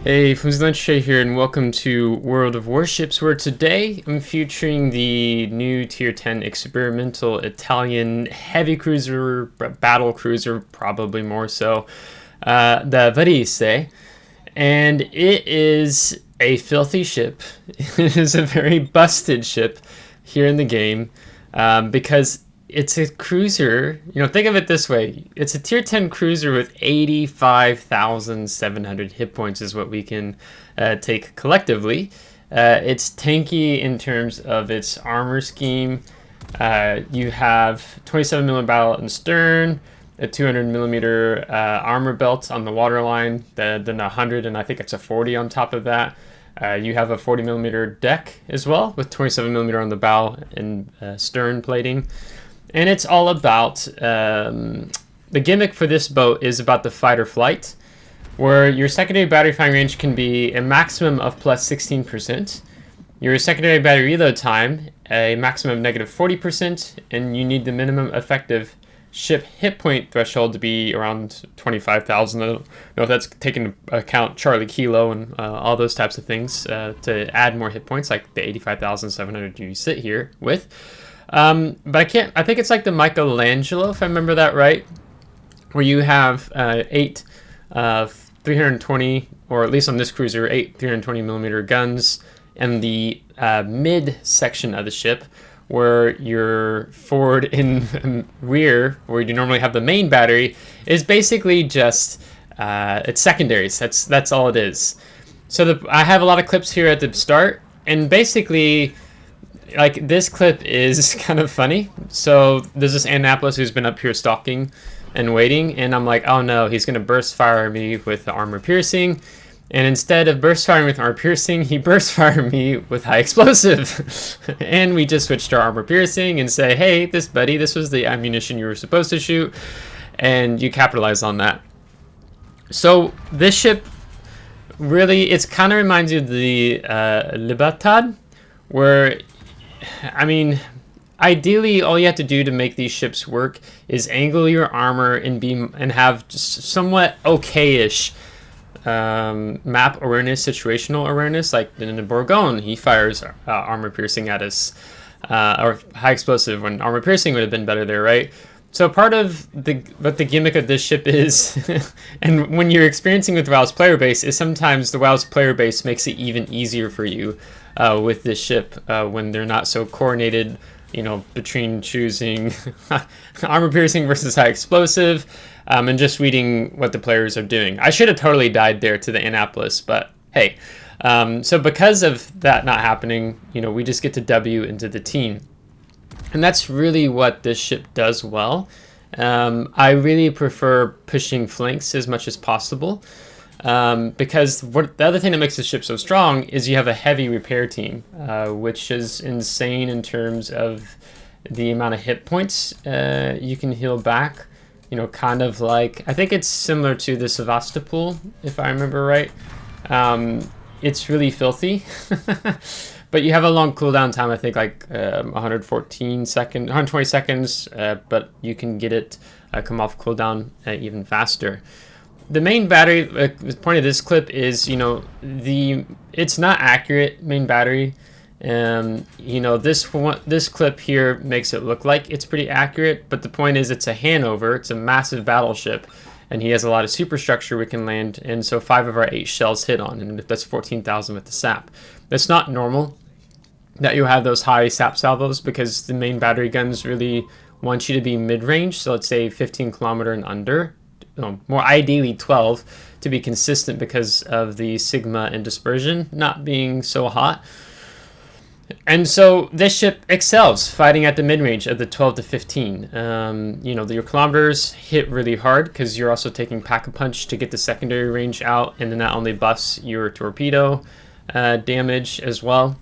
Hey, FlimsyLunchTray here, and welcome to World of Warships, where today I'm featuring the new Tier 10 experimental Italian heavy cruiser, battle cruiser, probably more so, the Varese, and it is a filthy ship. It is a very busted ship here in the game, because it's a cruiser. Think of it this way. It's a tier 10 cruiser with 85,700 hit points is what we can take collectively. It's tanky in terms of its armor scheme. You have 27 millimeter battle and stern, a 200 millimeter armor belt on the waterline, then 100, and I think it's a 40 on top of that. You have a 40 millimeter deck as well with 27 millimeter on the bow and stern plating. And it's all about, the gimmick for this boat is about the fight or flight, where your secondary battery firing range can be a maximum of plus 16%, your secondary battery reload time a maximum of negative 40%, and you need the minimum effective ship hit point threshold to be around 25,000. I don't know if that's taking into account Charlie Kilo and all those types of things to add more hit points, like the 85,700 you sit here with. But I think it's like the Michelangelo, if I remember that right, where you have 8 320, or at least on this cruiser, 8 320 millimeter guns, and the mid section of the ship, where your forward and rear, where you normally have the main battery, is basically just it's secondaries. That's all it is. So I have a lot of clips here at the start, and basically, like, this clip is kind of funny. So there's this Annapolis who's been up here stalking and waiting, and I'm like, oh no, he's gonna burst fire me with the armor piercing, and instead of burst firing with armor piercing, he burst fired me with high explosive. And we just switched to armor piercing and say, hey, this was the ammunition you were supposed to shoot, and you capitalize on that. So this ship really, it's kind of reminds you of the Libertad, where, I mean, ideally, all you have to do to make these ships work is angle your armor and have just somewhat okay-ish map awareness, situational awareness. Like in the Bourgogne, he fires armor piercing at us, or high explosive when armor piercing would have been better there, right? So part of what the gimmick of this ship is, and when you're experiencing with WoW's player base, is sometimes the WoW's player base makes it even easier for you with this ship when they're not so coordinated, between choosing armor piercing versus high explosive, and just reading what the players are doing. I should have totally died there to the Annapolis, but hey. So because of that not happening, we just get to W into the team. And that's really what this ship does well. I really prefer pushing flanks as much as possible. Because the other thing that makes the ship so strong is you have a heavy repair team, which is insane in terms of the amount of hit points you can heal back. Kind of like, I think it's similar to the Sevastopol, if I remember right. It's really filthy, but you have a long cooldown time. I think like 120 seconds, but you can get it come off cooldown even faster. The main battery, the point of this clip is, it's not accurate main battery. This clip here makes it look like it's pretty accurate, but the point is it's a Hanover, it's a massive battleship, and he has a lot of superstructure we can land, and so 5 of our 8 shells hit on, and that's 14,000 with the SAP. That's not normal that you have those high SAP salvos, because the main battery guns really want you to be mid-range, so let's say 15 kilometer and under. More ideally 12 to be consistent because of the sigma and dispersion not being so hot. And so this ship excels fighting at the mid-range of the 12 to 15. Your kilometers hit really hard because you're also taking pack-a-punch to get the secondary range out, and then that only buffs your torpedo damage as well.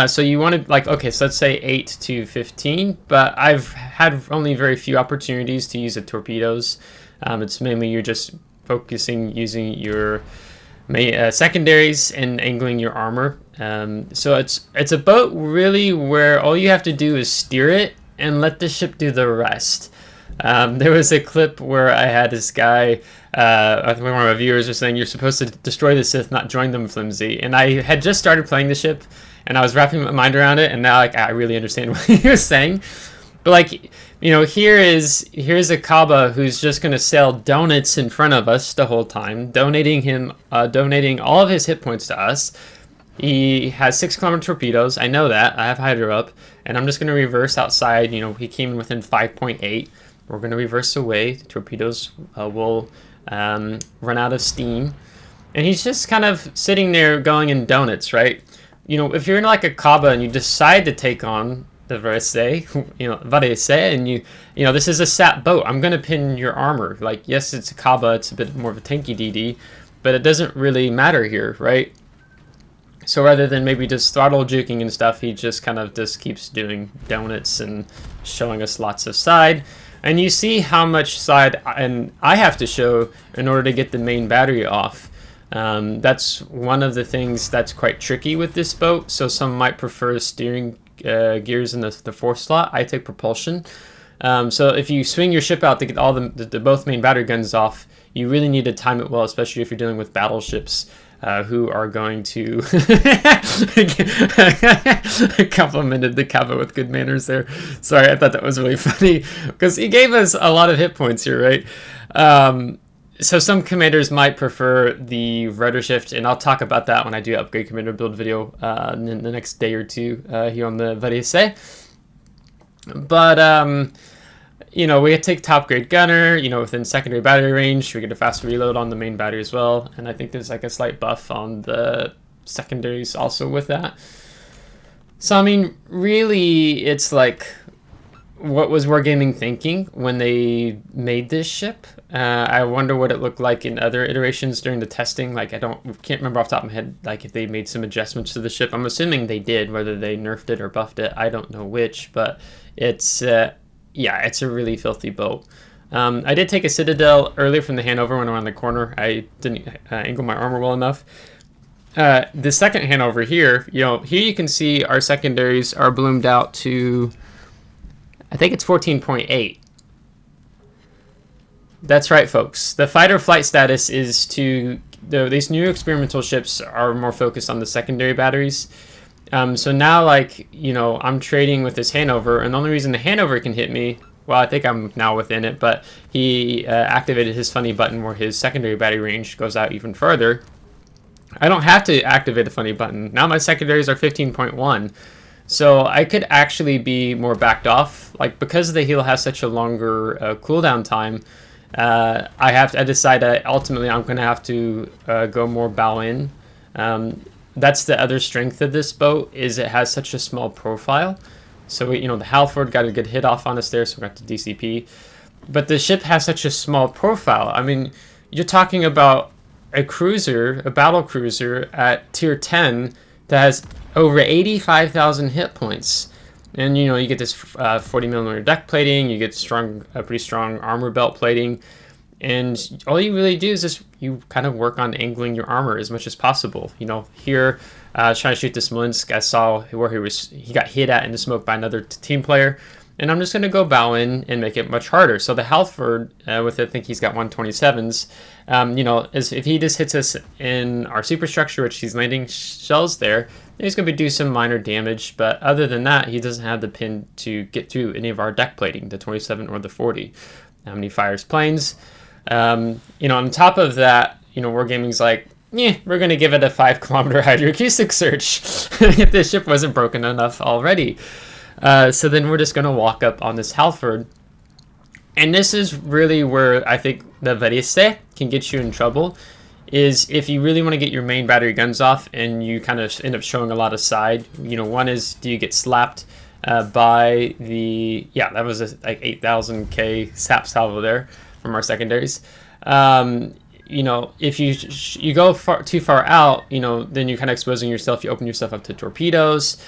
So you want to, okay, so let's say 8 to 15, but I've had only very few opportunities to use the torpedoes. It's mainly you're just focusing using your secondaries and angling your armor. So it's a boat really where all you have to do is steer it and let the ship do the rest. There was a clip where I had this guy, I think one of my viewers was saying, you're supposed to destroy the Sith, not join them, Flimsy. And I had just started playing the ship, and I was wrapping my mind around it, and now like I really understand what he was saying. But like, you know, here's a Khaba who's just gonna sell donuts in front of us the whole time, donating all of his hit points to us. He has 6-kilometer torpedoes. I know that. I have Hydra up, and I'm just gonna reverse outside. You know, he came in within 5.8. We're gonna reverse away. The torpedoes will run out of steam, and he's just kind of sitting there going in donuts, right? You know, if you're in like a Khaba and you decide to take on the Varese, and you know, this is a SAP boat. I'm gonna pin your armor. Like, yes, it's a Khaba, it's a bit more of a tanky DD, but it doesn't really matter here, right? So rather than maybe just throttle juking and stuff, he just kind of just keeps doing donuts and showing us lots of side. And you see how much side and I have to show in order to get the main battery off. That's one of the things that's quite tricky with this boat. So some might prefer steering gears in the fourth slot. I take propulsion. So if you swing your ship out to get all the both main battery guns off, you really need to time it well, especially if you're dealing with battleships who are going to complimented the Khaba with good manners there. Sorry, I thought that was really funny because he gave us a lot of hit points here, right? So some commanders might prefer the rotor shift, and I'll talk about that when I do upgrade commander build video in the next day or two here on the Varese. But you know, we take top grade gunner, you know, within secondary battery range. We get a faster reload on the main battery as well, and I think there's like a slight buff on the secondaries also with that. So I mean, really, it's like, what was Wargaming thinking when they made this ship? I wonder what it looked like in other iterations during the testing. Like, can't remember off the top of my head, like if they made some adjustments to the ship. I'm assuming they did, whether they nerfed it or buffed it. I don't know which, but it's yeah, it's a really filthy boat. I did take a Citadel earlier from the Hanover when around the corner. I didn't angle my armor well enough. The second Hanover here, you know, here you can see our secondaries are bloomed out to, I think it's 14.8. That's right, folks. The fighter flight status is to, these new experimental ships are more focused on the secondary batteries. So now, like, you know, I'm trading with this Hanover, and the only reason the Hanover can hit me, well, I think I'm now within it, but he activated his funny button where his secondary battery range goes out even further. I don't have to activate a funny button. Now my secondaries are 15.1. So I could actually be more backed off. Like, because the heal has such a longer cooldown time, I decide that ultimately I'm going to have to go more bow in. That's the other strength of this boat, is it has such a small profile. So, you know, the Halford got a good hit off on us there, so we got to DCP. But the ship has such a small profile. I mean, you're talking about a cruiser, a battle cruiser at tier 10 that has over 85,000 hit points. And, you know, you get this 40mm deck plating, you get pretty strong armor belt plating. And all you really do is just, you kind of work on angling your armor as much as possible. You know, here, trying to shoot this Smolensk, I saw where he got hit at in the smoke by another team player. And I'm just going to go bow in and make it much harder. So the Halford, with I think he's got 127s, you know, if he just hits us in our superstructure, which he's landing shells there, he's going to do some minor damage. But other than that, he doesn't have the pin to get through any of our deck plating, the 27 or the 40. He fires planes. You know, on top of that, you know, Wargaming's like, yeah, we're going to give it a 5-kilometer hydroacoustic search if the ship wasn't broken enough already. So then we're just going to walk up on this Halford. And this is really where I think the Varese can get you in trouble, is if you really want to get your main battery guns off and you kind of end up showing a lot of side. You know, one is, do you get slapped by the, yeah, that was like 8,000k SAP salvo there from our secondaries. You know, if you go too far out, you know, then you're kind of exposing yourself. You open yourself up to torpedoes,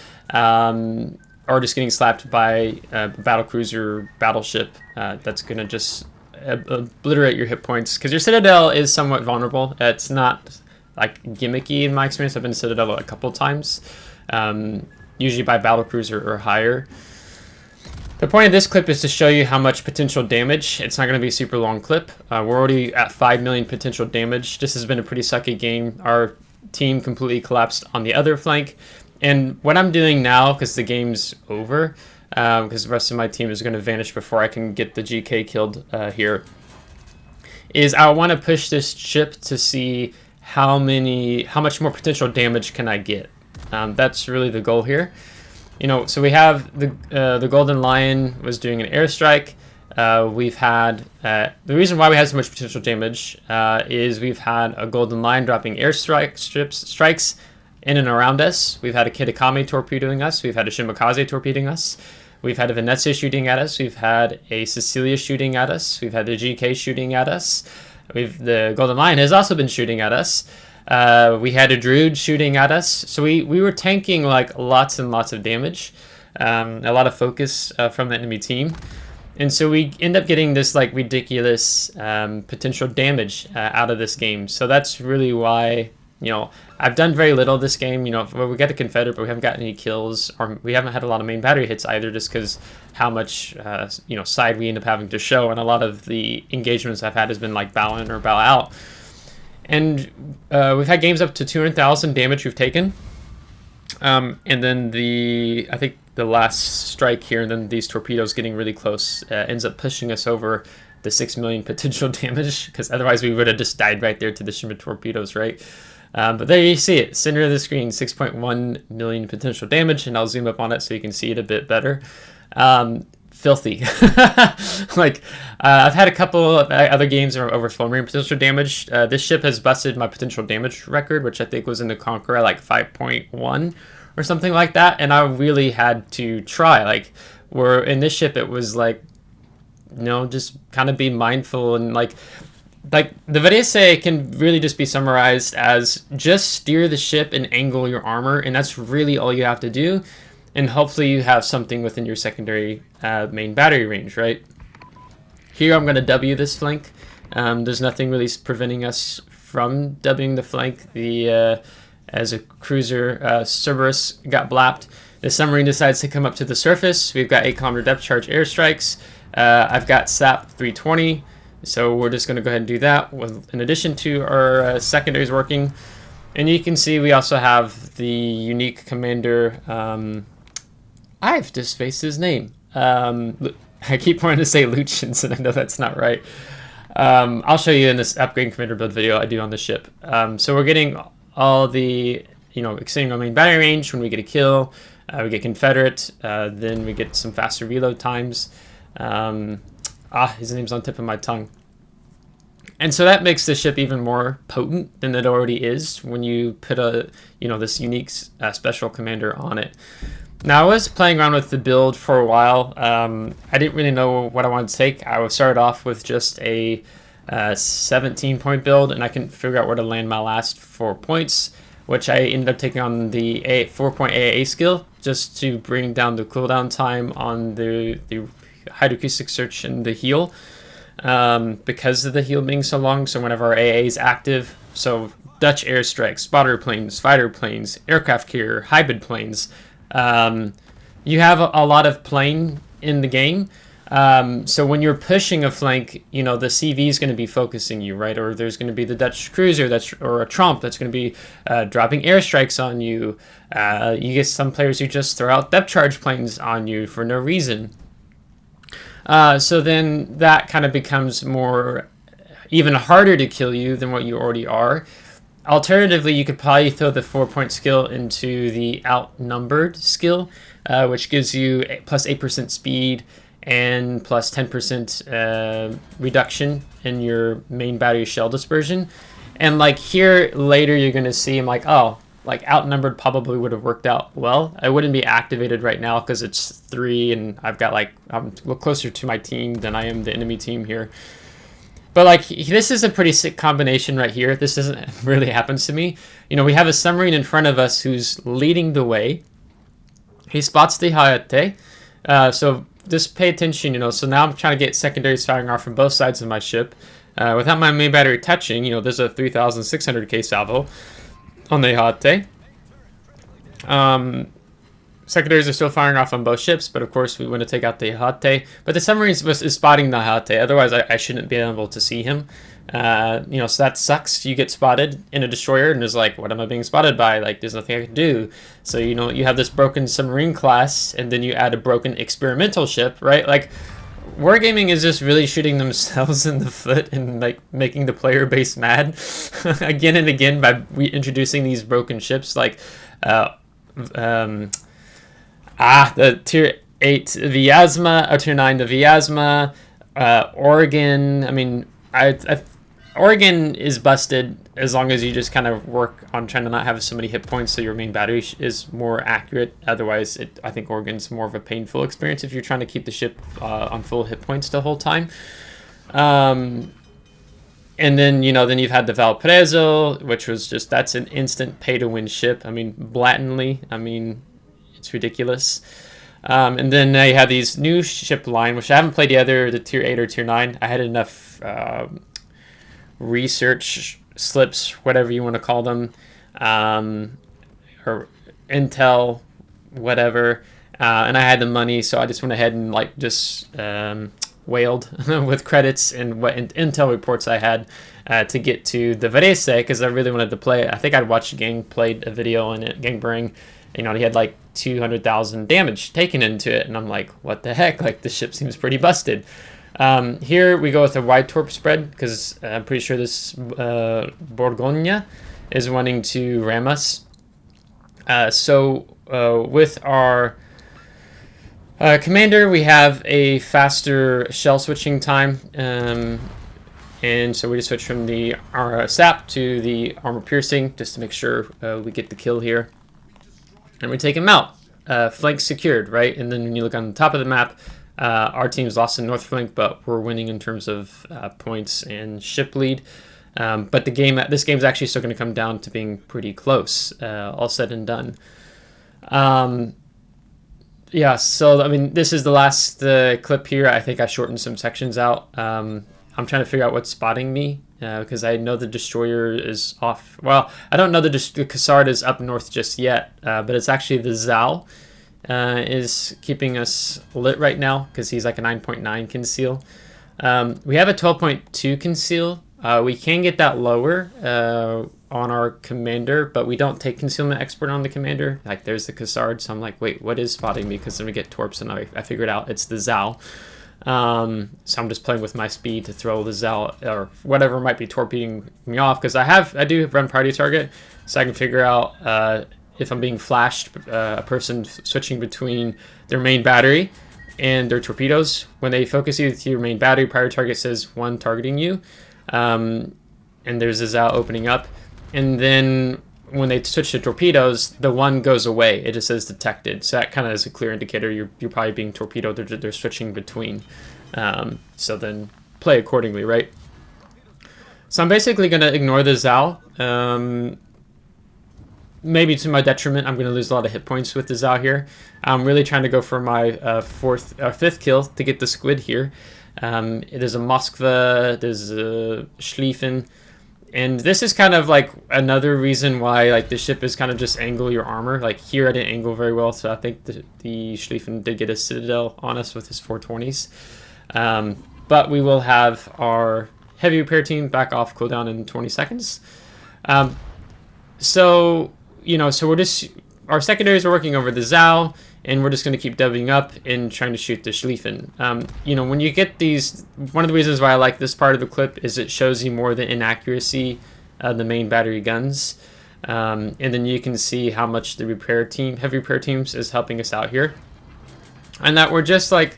or just getting slapped by a battlecruiser battleship that's going to just obliterate your hit points. Because your Citadel is somewhat vulnerable. It's not like gimmicky in my experience. I've been Citadel a couple times, usually by battlecruiser or higher. The point of this clip is to show you how much potential damage. It's not going to be a super long clip. We're already at 5 million potential damage. This has been a pretty sucky game. Our team completely collapsed on the other flank. And what I'm doing now, because the game's over, because the rest of my team is going to vanish before I can get the GK killed here, is I want to push this ship to see how much more potential damage can I get. That's really the goal here. You know, so we have the Golden Lion was doing an airstrike. We've had the reason why we had so much potential damage is we've had a Golden Lion dropping strikes in and around us. We've had a Kitakami torpedoing us. We've had a Shimakaze torpedoing us. We've had a Venezia shooting at us. We've had a Sicilia shooting at us. We've had the GK shooting at us. The Golden Lion has also been shooting at us. We had a Druid shooting at us. So we were tanking like lots and lots of damage, a lot of focus from the enemy team. And so we end up getting this like ridiculous potential damage out of this game. So that's really why, you know, I've done very little this game. You know, we got the Confederate, but we haven't gotten any kills, or we haven't had a lot of main battery hits either, just because how much you know, side we end up having to show. And a lot of the engagements I've had has been like bow in or bow out. And we've had games up to 200,000 damage we've taken. And then I think the last strike here, and then these torpedoes getting really close, ends up pushing us over the 6 million potential damage, because otherwise we would have just died right there to the Shima torpedoes, right? But there you see it, center of the screen, 6.1 million potential damage, and I'll zoom up on it so you can see it a bit better. Filthy. Like, I've had a couple of other games that are over 4 million potential damage. This ship has busted my potential damage record, which I think was in the Conqueror, like 5.1 or something like that, and I really had to try. Like, where in this ship it was like, you know, just kind of be mindful, and like the Varese can really just be summarized as just steer the ship and angle your armor, and that's really all you have to do. And hopefully you have something within your secondary main battery range, right? Here I'm going to W this flank. There's nothing really preventing us from Wing the flank. As a cruiser, Cerberus got blapped. The submarine decides to come up to the surface. We've got 8-kilometer depth charge airstrikes. I've got SAP 320, so we're just going to go ahead and do that in addition to our secondaries working. And you can see we also have the unique commander. I've just spaced his name. I keep wanting to say Lucians, and I know that's not right. I'll show you in this upgrading commander build video I do on the ship. So we're getting all the, you know, extending our main battery range when we get a kill. We get Confederate, then we get some faster reload times. His name's on the tip of my tongue. And so that makes the ship even more potent than it already is when you put this unique special commander on it. Now, I was playing around with the build for a while. I didn't really know what I wanted to take. I would start off with just a 17-point build, and I couldn't figure out where to land my last 4 points, which I ended up taking on the 4-point AAA skill, just to bring down the cooldown time on the hydroacoustic search and the heal, because of the heal being so long. So whenever our AA is active, so Dutch airstrikes, spotter planes, fighter planes, aircraft carrier, hybrid planes, you have a lot of plane in the game. So when you're pushing a flank, you know, the CV is going to be focusing you, right? Or there's going to be the Dutch cruiser or a Trump that's going to be dropping airstrikes on you. You get some players who just throw out depth charge planes on you for no reason. So then that kind of becomes even harder to kill you than what you already are. Alternatively, you could probably throw the 4-point skill into the outnumbered skill, which gives you plus 8% speed and plus 10% reduction in your main battery shell dispersion. And like here later, you're going to see, I'm like, oh, like outnumbered probably would have worked out well. I wouldn't be activated right now because it's 3, and I've got like, I'm a little closer to my team than I am the enemy team here. But like, this is a pretty sick combination right here. This doesn't really happen to me. You know, we have a submarine in front of us who's leading the way. He spots the Hayate. So just pay attention, you know. So now I'm trying to get secondaries firing off from both sides of my ship. Without my main battery touching, you know, there's a 3,600K salvo on the Hayate. Secondaries are still firing off on both ships, but of course we want to take out the Hate. But the submarine is spotting the Hate, otherwise I shouldn't be able to see him. You know, so that sucks. You get spotted in a destroyer and is like, what am I being spotted by? Like, there's nothing I can do. So, you know, you have this broken submarine class, and then you add a broken experimental ship, right? Like, Wargaming is just really shooting themselves in the foot and like making the player base mad again and again by reintroducing these broken ships, like the tier 8 Vyazma, or tier 9 the Vyazma, Oregon. I mean, Oregon is busted as long as you just kind of work on trying to not have so many hit points so your main battery is more accurate. Otherwise, I think Oregon's more of a painful experience if you're trying to keep the ship on full hit points the whole time. And then, you know, then you've had the Valparaiso, which was just, that's an instant pay-to-win ship. I mean, blatantly. I mean, it's ridiculous. And then now you have these new ship line, which I haven't played yet, the tier 8 or tier 9. I had enough research slips, whatever you want to call them, or intel, whatever, and I had the money, so I just went ahead and like just whaled with credits and what intel reports I had to get to the Varese, because I really wanted to play it. I think I'd watched Gang played a video on it, Gangbring. You know, he had like 200,000 damage taken into it, and I'm like, what the heck? Like, the ship seems pretty busted. Here we go with a wide torp spread, because I'm pretty sure this Borgogne is wanting to ram us. So with our commander, we have a faster shell switching time, and so we just switch from the SAP to the armor piercing just to make sure we get the kill here. And we take him out. Flank secured, right? And then when you look on the top of the map, our team's lost in north flank, but we're winning in terms of points and ship lead. But this game's actually still going to come down to being pretty close, all said and done. Yeah, so I mean, this is the last clip here. I think I shortened some sections out. I'm trying to figure out what's spotting me, because I know the destroyer is off. Well, I don't know the Cassard is up north just yet, but it's actually the Zal is keeping us lit right now, because he's like a 9.9 conceal. We have a 12.2 conceal. We can get that lower on our commander, but we don't take concealment expert on the commander. Like, there's the Cassard, so I'm like, wait, what is spotting me? Because then we get torps, and I figured out it's the Zal. So I'm just playing with my speed to throw the Zal or whatever might be torpedoing me off, because I do run priority target, so I can figure out if I'm being flashed, a person switching between their main battery and their torpedoes. When they focus you to your main battery, priority target says one targeting you, and there's a Zal opening up, and then when they switch to torpedoes, the one goes away. It just says detected. So that kind of is a clear indicator you're probably being torpedoed. They're switching between. So then play accordingly, right? So I'm basically going to ignore the Zal. Maybe to my detriment, I'm going to lose a lot of hit points with the Zal here. I'm really trying to go for my fifth kill to get the squid here. There's a Moskva, there's a Schlieffen. And this is kind of like another reason why like the ship is kind of just angle your armor. Like here I didn't angle very well, so I think the Schlieffen did get a Citadel on us with his 420s. But we will have our heavy repair team back off cooldown in 20 seconds. So, you know, so our secondaries are working over the Zal, and we're just going to keep doubling up and trying to shoot the Schlieffen. You know, when you get these, one of the reasons why I like this part of the clip is it shows you more the inaccuracy of the main battery guns. And then you can see how much the heavy repair teams is helping us out here. And that we're just like,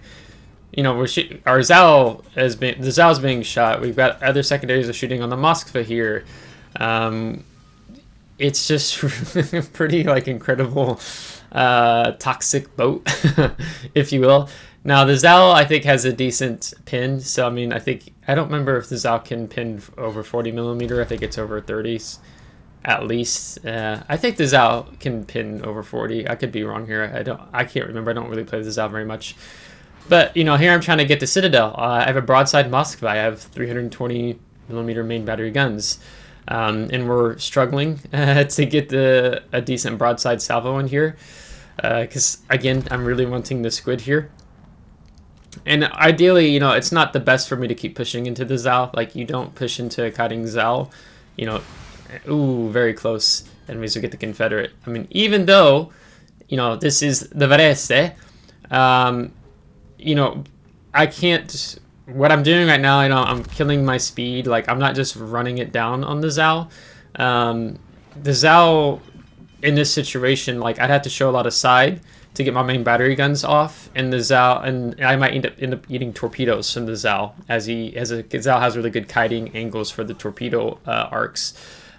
you know, our Zal the Zal's being shot. We've got other secondaries are shooting on the Moskva here. It's just pretty like incredible toxic boat, if you will. Now the Zal I think has a decent pin, so I mean I don't remember if the Zal can pin over 40 millimeter. I think it's over 30s at least. I think the Zal can pin over 40. I could be wrong here. I can't remember. I don't really play the Zal very much. But you know, here I'm trying to get the Citadel. I have a broadside Moskva. I have 320 millimeter main battery guns. And we're struggling to get a decent broadside salvo in here. because again, I'm really wanting the squid here. And ideally, you know, it's not the best for me to keep pushing into the Zal. Like, you don't push into a kiting Zal, you know. Ooh, very close. Enemies will get the Confederate. I mean, even though, you know, this is the Varese, you know, I can't... What I'm doing right now, you know, I'm killing my speed. Like, I'm not just running it down on the Zal. The Zal, in this situation, like, I'd have to show a lot of side to get my main battery guns off, and the Zal, and I might end up eating torpedoes from the Zal, as Zal has really good kiting angles for the torpedo arcs.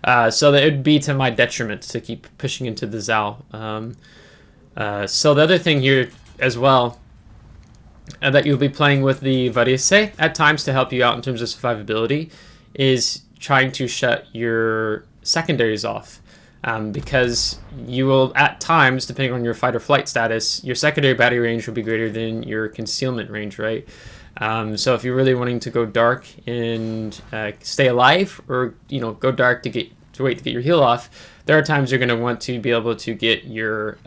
So that it would be to my detriment to keep pushing into the Zal. So the other thing here as well, that you'll be playing with the Varese at times to help you out in terms of survivability, is trying to shut your secondaries off. Because you will, at times, depending on your fight or flight status, your secondary battery range will be greater than your concealment range, right? So if you're really wanting to go dark and stay alive, or, you know, go dark to wait to get your heal off, there are times you're going to want to be able to get your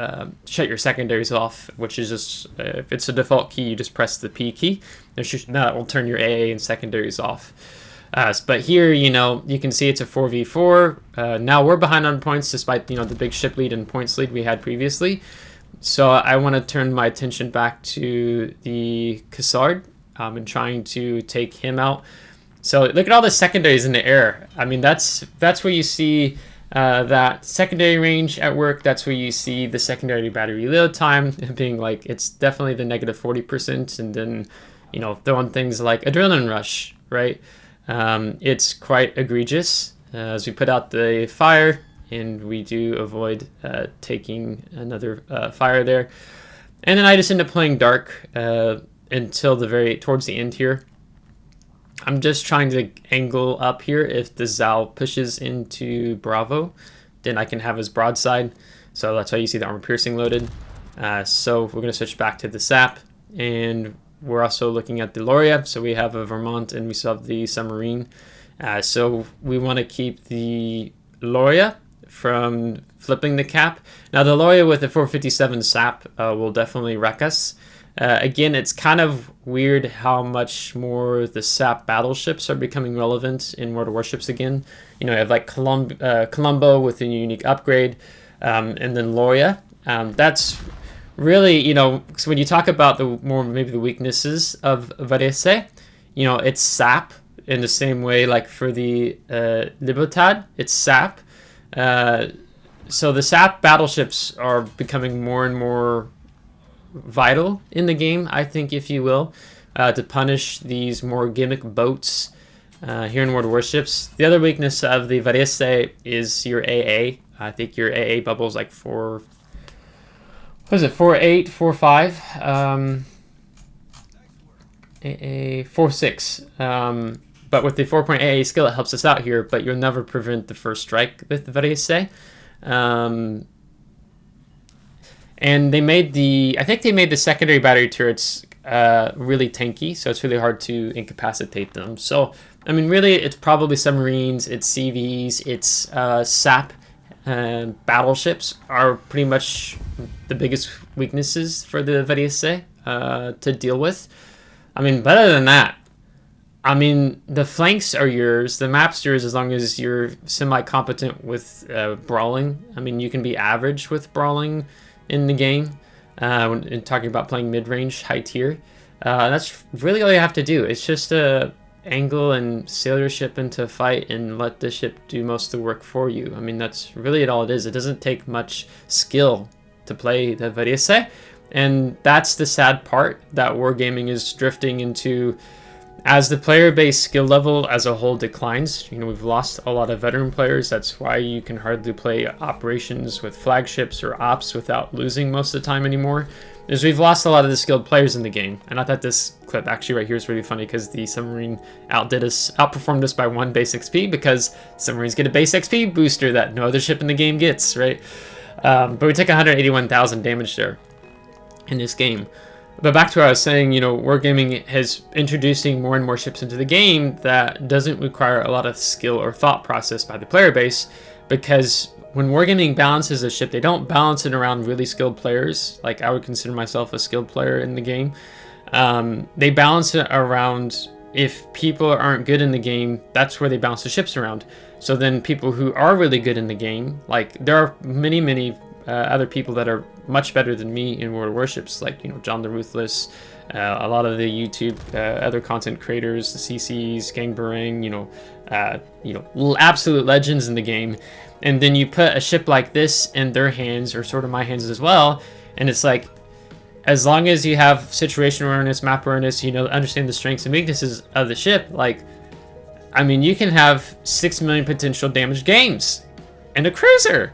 shut your secondaries off, which is just if it's a default key, you just press the P key. That will turn your AA and secondaries off. But here, you know, you can see it's a 4v4. Now we're behind on points, despite, you know, the big ship lead and points lead we had previously. So I want to turn my attention back to the Cassard and trying to take him out. So look at all the secondaries in the air. I mean, that's where you see that secondary range at work. That's where you see the secondary battery reload time being like, it's definitely the negative 40%. And then, you know, throwing things like adrenaline rush, right? It's quite egregious as we put out the fire, and we do avoid taking another fire there. And then I just end up playing dark until towards the end here. I'm just trying to angle up here. If the Zal pushes into Bravo, then I can have his broadside. So that's why you see the armor piercing loaded. So we're going to switch back to the SAP, and we're also looking at the Loria. So we have a Vermont, and we still have the submarine. So we want to keep the Loria from flipping the cap. Now the Loria with the 457 SAP will definitely wreck us. Again, it's kind of weird how much more the SAP battleships are becoming relevant in World of Warships again. You know, you have like Colombo with a unique upgrade, and then Loria. That's really, you know, so when you talk about maybe the weaknesses of Varese, you know, it's SAP in the same way, like for the Libertad, it's SAP. So the SAP battleships are becoming more and more vital in the game, I think, if you will, to punish these more gimmick boats here in World of Warships. The other weakness of the Varese is your AA. I think your AA bubble is like 4... What is it? 4.8, 4.5, AA 4.6. But with the 4-point AA skill, it helps us out here. But you'll never prevent the first strike with the Varese. And they made I think they made the secondary battery turrets really tanky, so it's really hard to incapacitate them. So I mean, really, it's probably submarines, it's CVs, it's SAP. Battleships are pretty much the biggest weaknesses for the Varese to deal with. I mean, better than that, I mean, the flanks are yours, the map's yours as long as you're semi-competent with brawling. I mean, you can be average with brawling in the game. When talking about playing mid-range, high tier, that's really all you have to do. It's just angle and sail your ship into a fight and let the ship do most of the work for you. I mean, that's really all it is. It doesn't take much skill to play the Varese, and that's the sad part that wargaming is drifting into. As the player base skill level as a whole declines, you know, we've lost a lot of veteran players. That's why you can hardly play operations with flagships or ops without losing most of the time anymore. Is we've lost a lot of the skilled players in the game. And I thought this clip actually right here is really funny because the submarine outperformed us by 1 base XP, because submarines get a base XP booster that no other ship in the game gets, right? But we took 181,000 damage there in this game. But back to what I was saying, you know, wargaming has introducing more and more ships into the game that doesn't require a lot of skill or thought process by the player base, because when Wargaming balances a ship, they don't balance it around really skilled players. Like, I would consider myself a skilled player in the game. They balance it around, if people aren't good in the game, that's where they balance the ships around. So then people who are really good in the game, like there are many other people that are much better than me in World of Warships, like, you know, John the Ruthless, a lot of the YouTube other content creators, the CCs, Gang Barang, you know, absolute legends in the game. And then you put a ship like this in their hands, or sort of my hands as well, and it's like, as long as you have situation awareness, map awareness, you know, understand the strengths and weaknesses of the ship, like, I mean, you can have 6 million potential damage games and a cruiser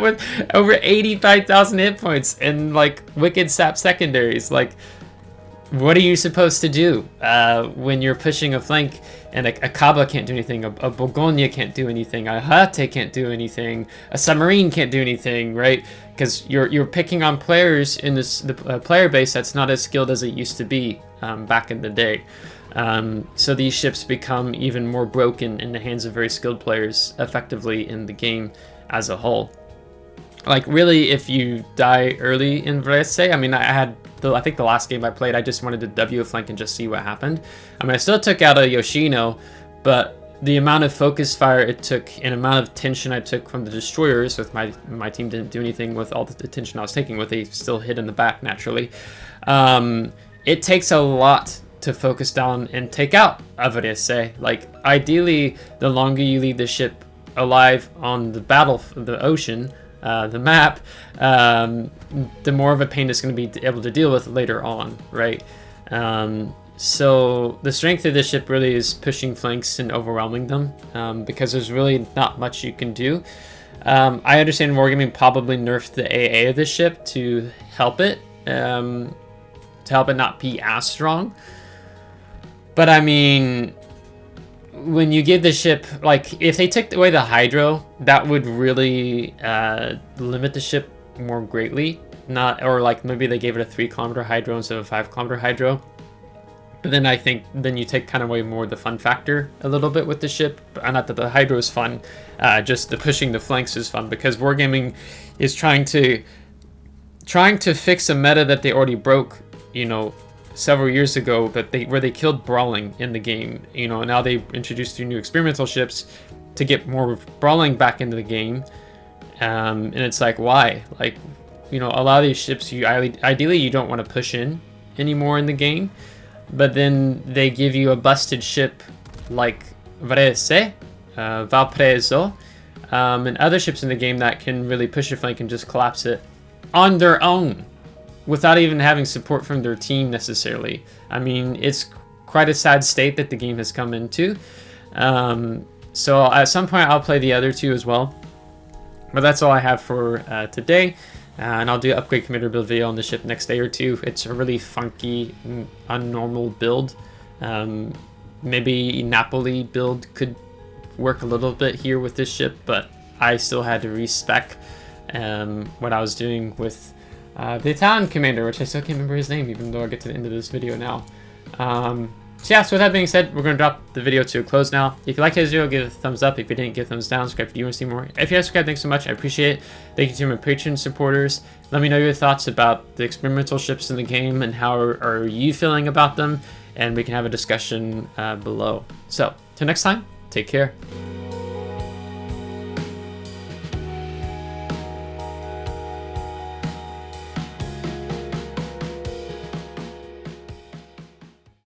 with over 85,000 hit points and like wicked SAP secondaries. Like, what are you supposed to do when you're pushing a flank and a Khaba can't do anything, a Bogonia can't do anything, a Hate can't do anything, a submarine can't do anything, right? Because you're picking on players in the player base that's not as skilled as it used to be back in the day. So these ships become even more broken in the hands of very skilled players effectively in the game as a whole. Like, really, if you die early in Varese, I mean, I think the last game I played, I just wanted to W a flank and just see what happened. I mean, I still took out a Yoshino, but the amount of focus fire it took and amount of tension I took from the destroyers, with my team didn't do anything with all the attention I was taking with, they still hit in the back naturally. It takes a lot to focus down and take out a Varese. Like, ideally, the longer you leave the ship alive on the ocean, the map, the more of a pain it's going to be able to deal with later on, right? So the strength of this ship really is pushing flanks and overwhelming them, because there's really not much you can do. I understand Wargaming probably nerfed the AA of this ship to help it not be as strong. But I mean, when you give the ship, like, if they took away the hydro, that would really limit the ship more greatly. Or like maybe they gave it a 3-kilometer hydro instead of a 5-kilometer hydro. But then I think then you take kind of away more of the fun factor a little bit with the ship. Not that the hydro is fun, just the pushing the flanks is fun, because Wargaming is trying to fix a meta that they already broke, you know, several years ago, where they killed brawling in the game. You know, now they introduced 3 new experimental ships to get more brawling back into the game. And it's like, why? Like, you know, a lot of these ships, ideally you don't want to push in anymore in the game, but then they give you a busted ship like Varese, Valpreso, and other ships in the game that can really push your flank and just collapse it on their own, without even having support from their team necessarily. I mean, it's quite a sad state that the game has come into. So at some point I'll play the other 2 as well. But that's all I have for today. And I'll do an upgrade commander build video on the ship next day or 2. It's a really funky, unnormal build. Maybe Napoli build could work a little bit here with this ship, but I still had to respec what I was doing with the Italian commander, which I still can't remember his name, even though I get to the end of this video now. So yeah, so with that being said, we're going to drop the video to a close now. If you liked this video, give it a thumbs up. If you didn't, give a thumbs down. Subscribe if you want to see more. If you have subscribed, thanks so much. I appreciate it. Thank you to my Patreon supporters. Let me know your thoughts about the experimental ships in the game and how are you feeling about them, and we can have a discussion below. So, till next time, take care.